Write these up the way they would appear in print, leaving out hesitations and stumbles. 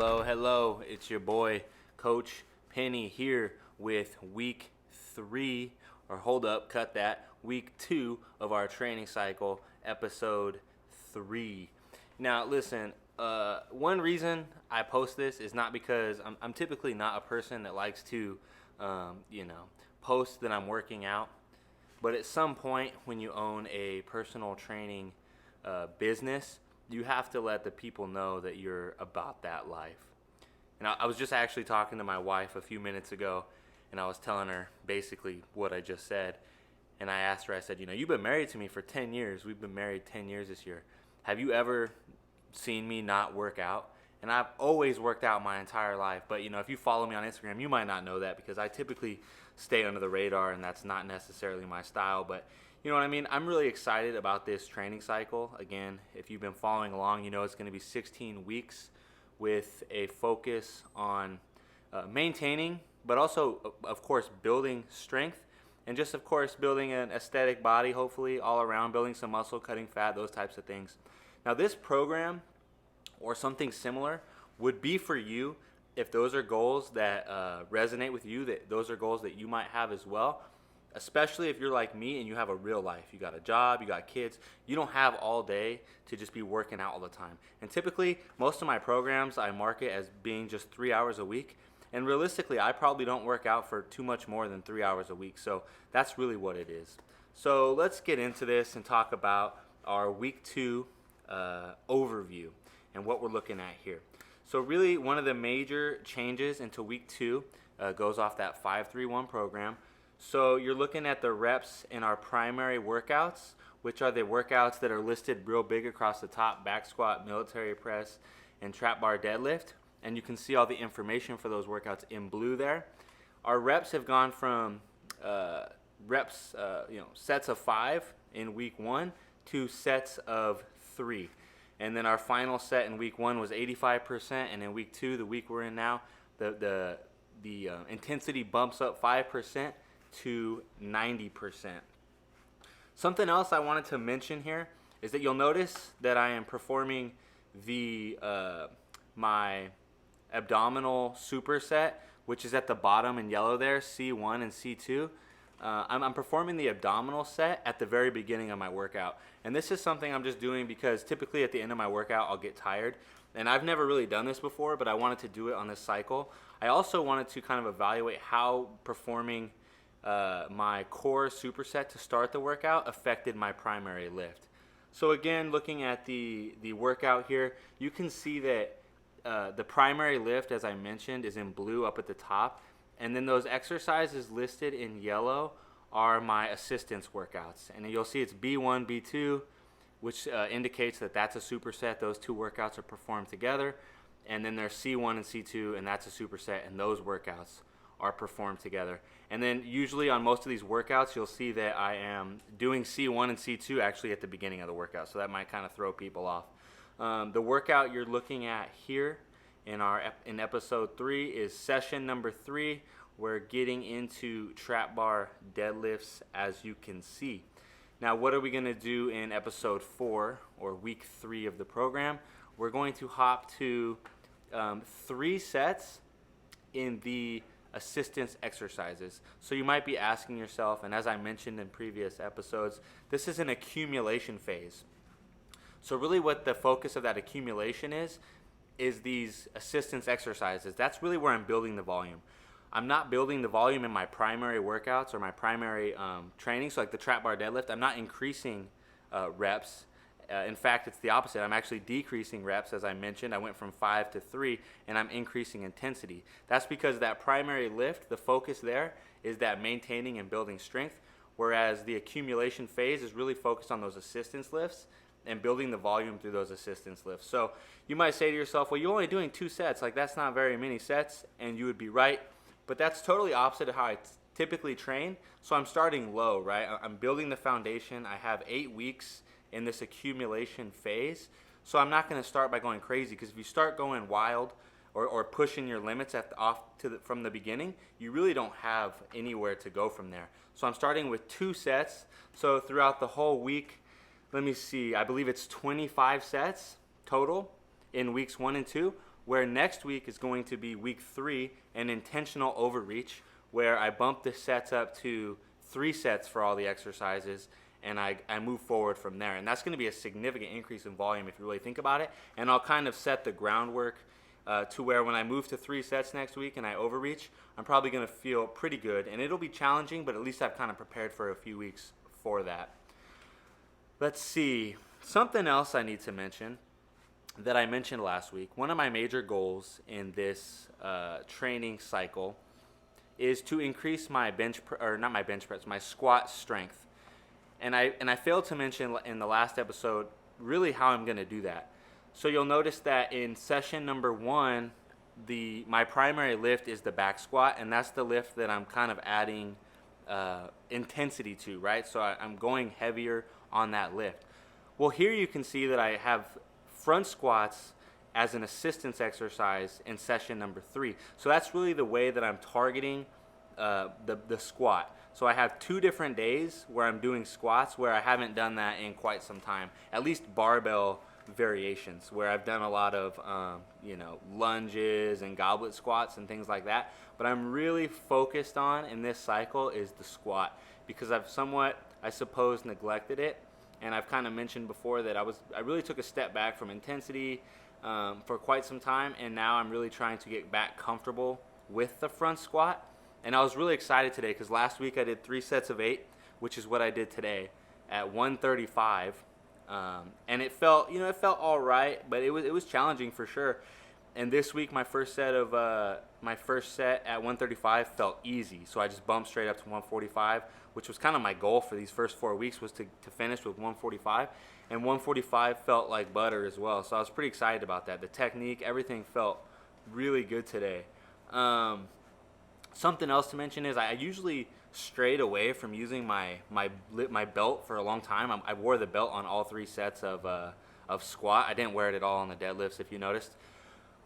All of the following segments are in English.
Hello. It's your boy, Coach Penny, here with week 3, or hold up, cut that, week 2 of our training cycle, episode 3. Now, listen, one reason I post this is not because I'm typically not a person that likes to, post that I'm working out. But at some point, when you own a personal training business, you have to let the people know that you're about that life. And I was just actually talking to my wife a few minutes ago, and I was telling her basically what I just said. And I asked her, I said, you've been married to me for 10 years. We've been married 10 years this year. Have you ever seen me not work out? And I've always worked out my entire life. But, if you follow me on Instagram, you might not know that because I typically stay under the radar, and that's not necessarily my style. But you know what I mean? I'm really excited about this training cycle. Again, if you've been following along, it's going to be 16 weeks with a focus on maintaining, but also, of course, building strength. And just, of course, building an aesthetic body, hopefully, all around, building some muscle, cutting fat, those types of things. Now, this program or something similar would be for you if those are goals that resonate with you, that those are goals that you might have as well, especially if you're like me and you have a real life. You got a job, you got kids. You don't have all day to just be working out all the time. And typically, most of my programs I market as being just 3 hours a week. And realistically, I probably don't work out for too much more than 3 hours a week. So that's really what it is. So let's get into this and talk about our week 2 overview and what we're looking at here. So really, one of the major changes into week 2 goes off that 5-3-1 program. So you're looking at the reps in our primary workouts, which are the workouts that are listed real big across the top: back squat, military press, and trap bar deadlift. And you can see all the information for those workouts in blue there. Our reps have gone from sets of 5 in week 1 to sets of 3. And then our final set in week 1 was 85%, and in week 2, the week we're in now, the intensity bumps up 5% to 90%. Something else I wanted to mention here is that you'll notice that I am performing my Abdominal Super Set, which is at the bottom in yellow there, C1 and C2. I'm performing the abdominal set at the very beginning of my workout. And this is something I'm just doing because typically at the end of my workout I'll get tired. And I've never really done this before, but I wanted to do it on this cycle. I also wanted to kind of evaluate how performing my core superset to start the workout affected my primary lift. So again, looking at the workout here, you can see that the primary lift, as I mentioned, is in blue up at the top. And then those exercises listed in yellow are my assistance workouts. And you'll see it's B1, B2, which indicates that that's a superset. Those two workouts are performed together. And then there's C1 and C2, and that's a superset, and those workouts are performed together. And then usually on most of these workouts, you'll see that I am doing C1 and C2 actually at the beginning of the workout. So that might kind of throw people off. The workout you're looking at here in episode 3 is session number 3. We're getting into trap bar deadlifts, as you can see. Now, what are we going to do in episode 4, or week 3 of the program? We're going to hop to 3 sets in the assistance exercises. So you might be asking yourself, and as I mentioned in previous episodes, this is an accumulation phase. So really what the focus of that accumulation is these assistance exercises. That's really where I'm building the volume. I'm not building the volume in my primary workouts or my primary training. So like the trap bar deadlift, I'm not increasing reps. In fact, it's the opposite. I'm actually decreasing reps. As I mentioned, I went from 5 to 3, and I'm increasing intensity. That's because that primary lift, the focus there is that maintaining and building strength, whereas the accumulation phase is really focused on those assistance lifts and building the volume through those assistance lifts. So you might say to yourself, well, you're only doing 2 sets. Like, that's not very many sets, and you would be right. But that's totally opposite of how I typically train. So I'm starting low, right? I'm building the foundation. I have 8 weeks in this accumulation phase. So I'm not going to start by going crazy, because if you start going wild or pushing your limits from the beginning, you really don't have anywhere to go from there. So I'm starting with 2 sets. So throughout the whole week, let me see, I believe it's 25 sets total in weeks 1 and 2. where next week is going to be week 3, an intentional overreach, where I bump the sets up to 3 sets for all the exercises, and I move forward from there. And that's going to be a significant increase in volume if you really think about it. And I'll kind of set the groundwork to where when I move to 3 sets next week and I overreach, I'm probably going to feel pretty good. And it'll be challenging, but at least I've kind of prepared for a few weeks for that. Let's see. Something else I need to mention that I mentioned last week. One of my major goals in this training cycle is to increase my my squat strength. And I failed to mention in the last episode really how I'm going to do that. So you'll notice that in session number 1, my primary lift is the back squat, and that's the lift that I'm kind of adding intensity to, right? So I'm going heavier on that lift. Well, here you can see that I have front squats as an assistance exercise in session number 3. So that's really the way that I'm targeting the squat. So I have 2 different days where I'm doing squats where I haven't done that in quite some time, at least barbell variations, where I've done a lot of lunges and goblet squats and things like that. But I'm really focused on in this cycle is the squat, because I've somewhat, I suppose, neglected it. And I've kind of mentioned before that I really took a step back from intensity for quite some time, and now I'm really trying to get back comfortable with the front squat. And I was really excited today because last week I did 3 sets of 8, which is what I did today at 135, and it felt all right, but it was challenging for sure. And this week my first set at 135 felt easy, so I just bumped straight up to 145, which was kind of my goal for these first 4 weeks, was to finish with 145, and 145 felt like butter as well. So I was pretty excited about that. The technique, everything felt really good today. Something else to mention is I usually strayed away from using my belt for a long time. I wore the belt on all 3 sets of squat. I didn't wear it at all on the deadlifts, if you noticed.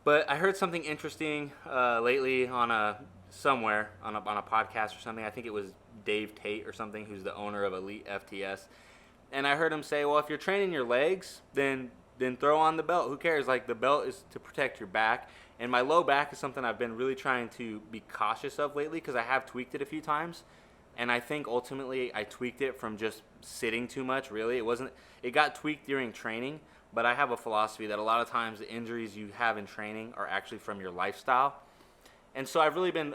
But I heard something interesting lately on a podcast or something. I think it was Dave Tate or something, who's the owner of Elite FTS. And I heard him say, well, if you're training your legs, then throw on the belt. Who cares? Like, the belt is to protect your back. And my low back is something I've been really trying to be cautious of lately because I have tweaked it a few times. And I think ultimately I tweaked it from just sitting too much, really. It got tweaked during training, but I have a philosophy that a lot of times the injuries you have in training are actually from your lifestyle. And so I've really been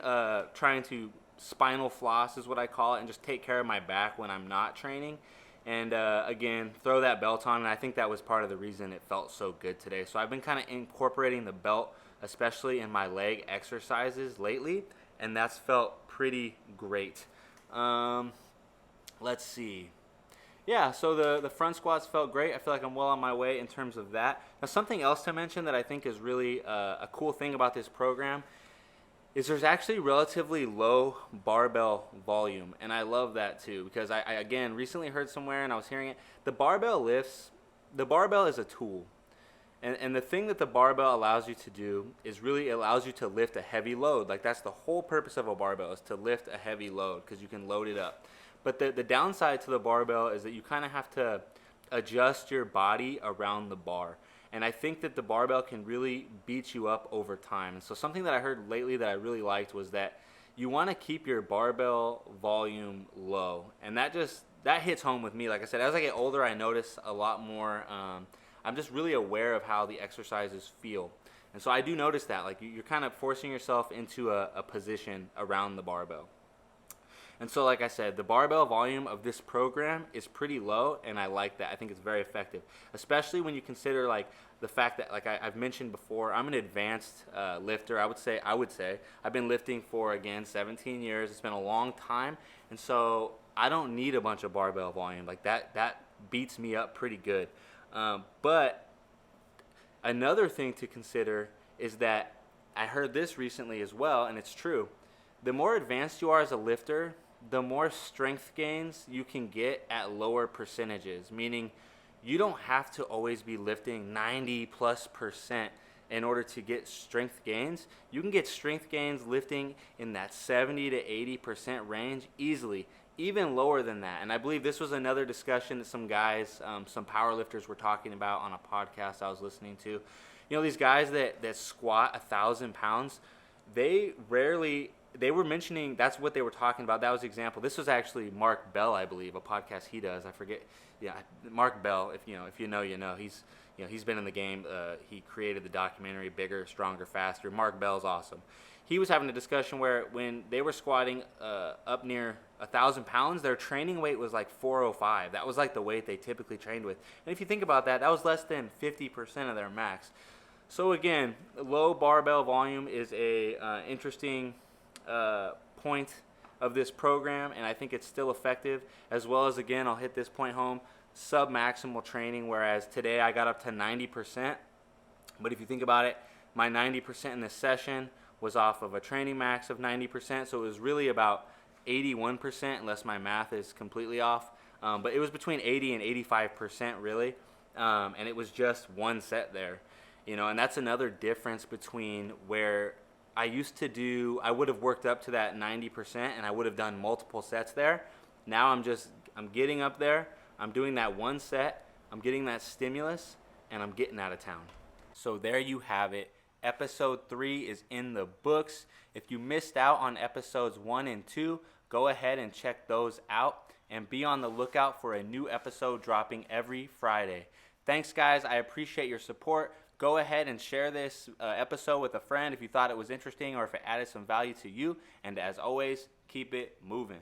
trying to spinal floss, is what I call it, and just take care of my back when I'm not training. And again, throw that belt on, and I think that was part of the reason it felt so good today. So I've been kind of incorporating the belt, especially in my leg exercises lately, and that's felt pretty great. Let's see. Yeah, so the front squats felt great. I feel like I'm well on my way in terms of that. Now, something else to mention that I think is really a cool thing about this program is there's actually relatively low barbell volume, and I love that too, because I again recently heard somewhere, and I was hearing it, the barbell is a tool. And the thing that the barbell allows you to do is really allows you to lift a heavy load. Like, that's the whole purpose of a barbell, is to lift a heavy load because you can load it up. But the downside to the barbell is that you kind of have to adjust your body around the bar. And I think that the barbell can really beat you up over time. And so something that I heard lately that I really liked was that you want to keep your barbell volume low. And that hits home with me. Like I said, as I get older, I notice a lot more. I'm just really aware of how the exercises feel. And so I do notice that. Like, you're kind of forcing yourself into a position around the barbell. And so, like I said, the barbell volume of this program is pretty low, and I like that. I think it's very effective, especially when you consider, like, the fact that, like I've mentioned before, I'm an advanced lifter. I would say I've been lifting for, again, 17 years. It's been a long time, and so I don't need a bunch of barbell volume. Like, that beats me up pretty good. But another thing to consider is that I heard this recently as well, and it's true. The more advanced you are as a lifter, the more strength gains you can get at lower percentages, meaning you don't have to always be lifting 90+% in order to get strength gains. You can get strength gains lifting in that 70 to 80% range easily, even lower than that. And I believe this was another discussion that some guys, some power lifters were talking about on a podcast I was listening to. You know, these guys that squat 1,000 pounds, they were mentioning, that's what they were talking about. That was the example. This was actually Mark Bell, I believe, a podcast he does. I forget. Yeah, Mark Bell. If you know, you know. He's been in the game. He created the documentary Bigger, Stronger, Faster. Mark Bell's awesome. He was having a discussion where when they were squatting up near 1,000 pounds, their training weight was like 405. That was like the weight they typically trained with. And if you think about that, that was less than 50% of their max. So again, low barbell volume is a interesting point of this program, and I think it's still effective, as well as, again, I'll hit this point home, sub-maximal training, whereas today I got up to 90%. But if you think about it, my 90% in this session was off of a training max of 90%, so it was really about 81%, unless my math is completely off. But it was between 80 and 85% really, and it was just one set there. You know, and that's another difference between where I would have worked up to that 90% and I would have done multiple sets there. Now I'm getting up there, I'm doing that one set, I'm getting that stimulus, and I'm getting out of town. So there you have it. Episode 3 is in the books. If you missed out on episodes 1 and 2, go ahead and check those out and be on the lookout for a new episode dropping every Friday. Thanks, guys. I appreciate your support. Go ahead and share this episode with a friend if you thought it was interesting or if it added some value to you. And as always, keep it moving.